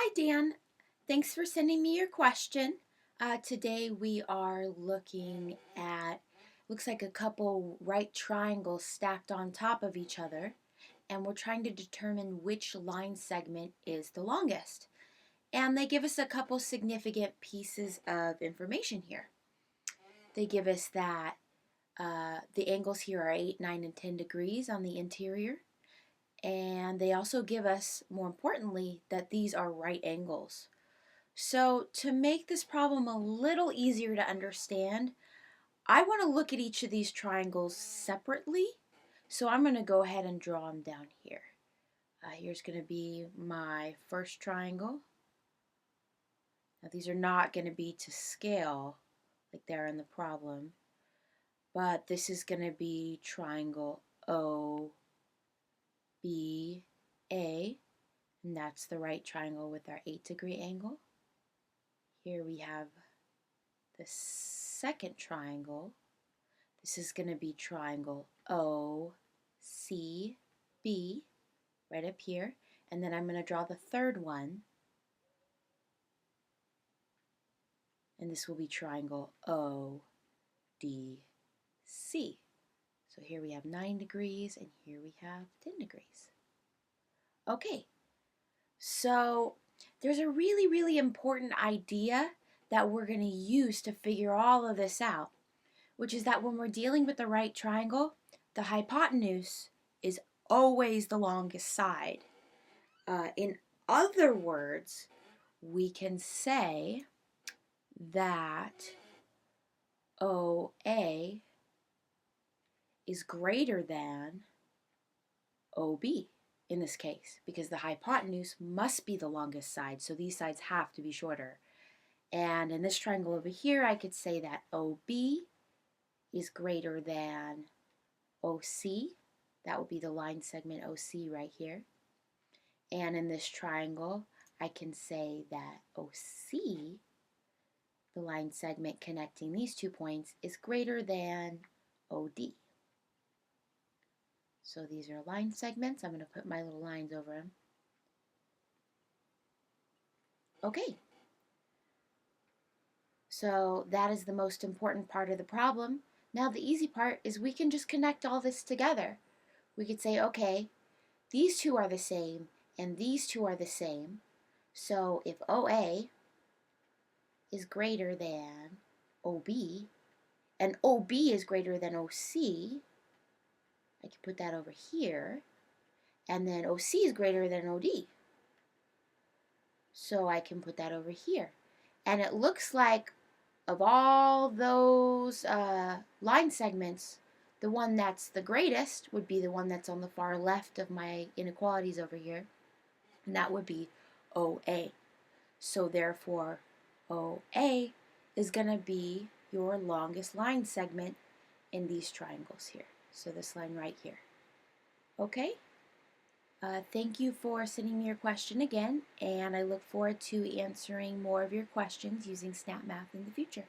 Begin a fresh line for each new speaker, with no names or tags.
Hi, Dan. Thanks for sending me your question. Today we are looking at, looks like a couple right triangles stacked on top of each other, and we're trying to determine which line segment is the longest. And they give us a couple significant pieces of information here. They give us that the angles here are 8, 9, and 10 degrees on the interior. And they also give us, more importantly, that these are right angles. So to make this problem a little easier to understand, I want to look at each of these triangles separately. So I'm going to go ahead and draw them down here. Here's going to be my first triangle. Now these are not going to be to scale like they're in the problem, but this is going to be triangle OBA, and that's the right triangle with our 8-degree angle. Here we have the second triangle. This is going to be triangle OCB right up here. And then I'm going to draw the third one. And this will be triangle ODC. So here we have 9 degrees and here we have 10 degrees. Okay, so there's a really important idea that we're going to use to figure all of this out, which is that when we're dealing with the right triangle, the hypotenuse is always the longest side. In other words, we can say that OA is greater than OB in this case, because the hypotenuse must be the longest side, so these sides have to be shorter. And in this triangle over here, I could say that OB is greater than OC. That would be the line segment OC right here. And in this triangle, I can say that OC, the line segment connecting these 2 points, is greater than OD. So these are line segments. I'm going to put my little lines over them. Okay. So that is the most important part of the problem. Now the easy part is we can just connect all this together. We could say, okay, these two are the same and these two are the same. So if OA is greater than OB and OB is greater than OC, I can put that over here, and then OC is greater than OD. So I can put that over here. And it looks like of all those line segments, the one that's the greatest would be the one that's on the far left of my inequalities over here, and that would be OA. So therefore, OA is going to be your longest line segment in these triangles here. So this line right here. Okay? Thank you for sending me your question again, and I look forward to answering more of your questions using Snap Math in the future.